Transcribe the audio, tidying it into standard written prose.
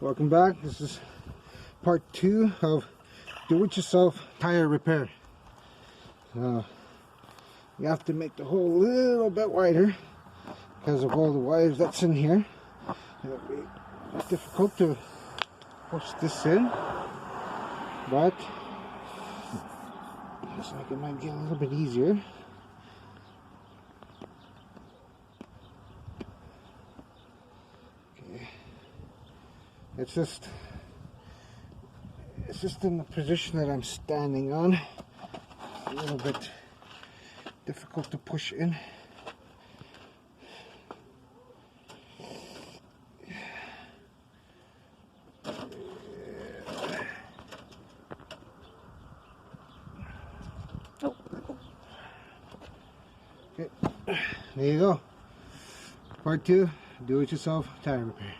Welcome back. This is part 2 of do-it-yourself tire repair. You have to make the hole a little bit wider because of all the wires that's in here. It'll be difficult to push this in, but looks like it might get a little bit easier. Okay. It's just in the position that I'm standing on. It's a little bit difficult to push in. Oh. Okay, there you go. Part 2, do-it-yourself tire repair.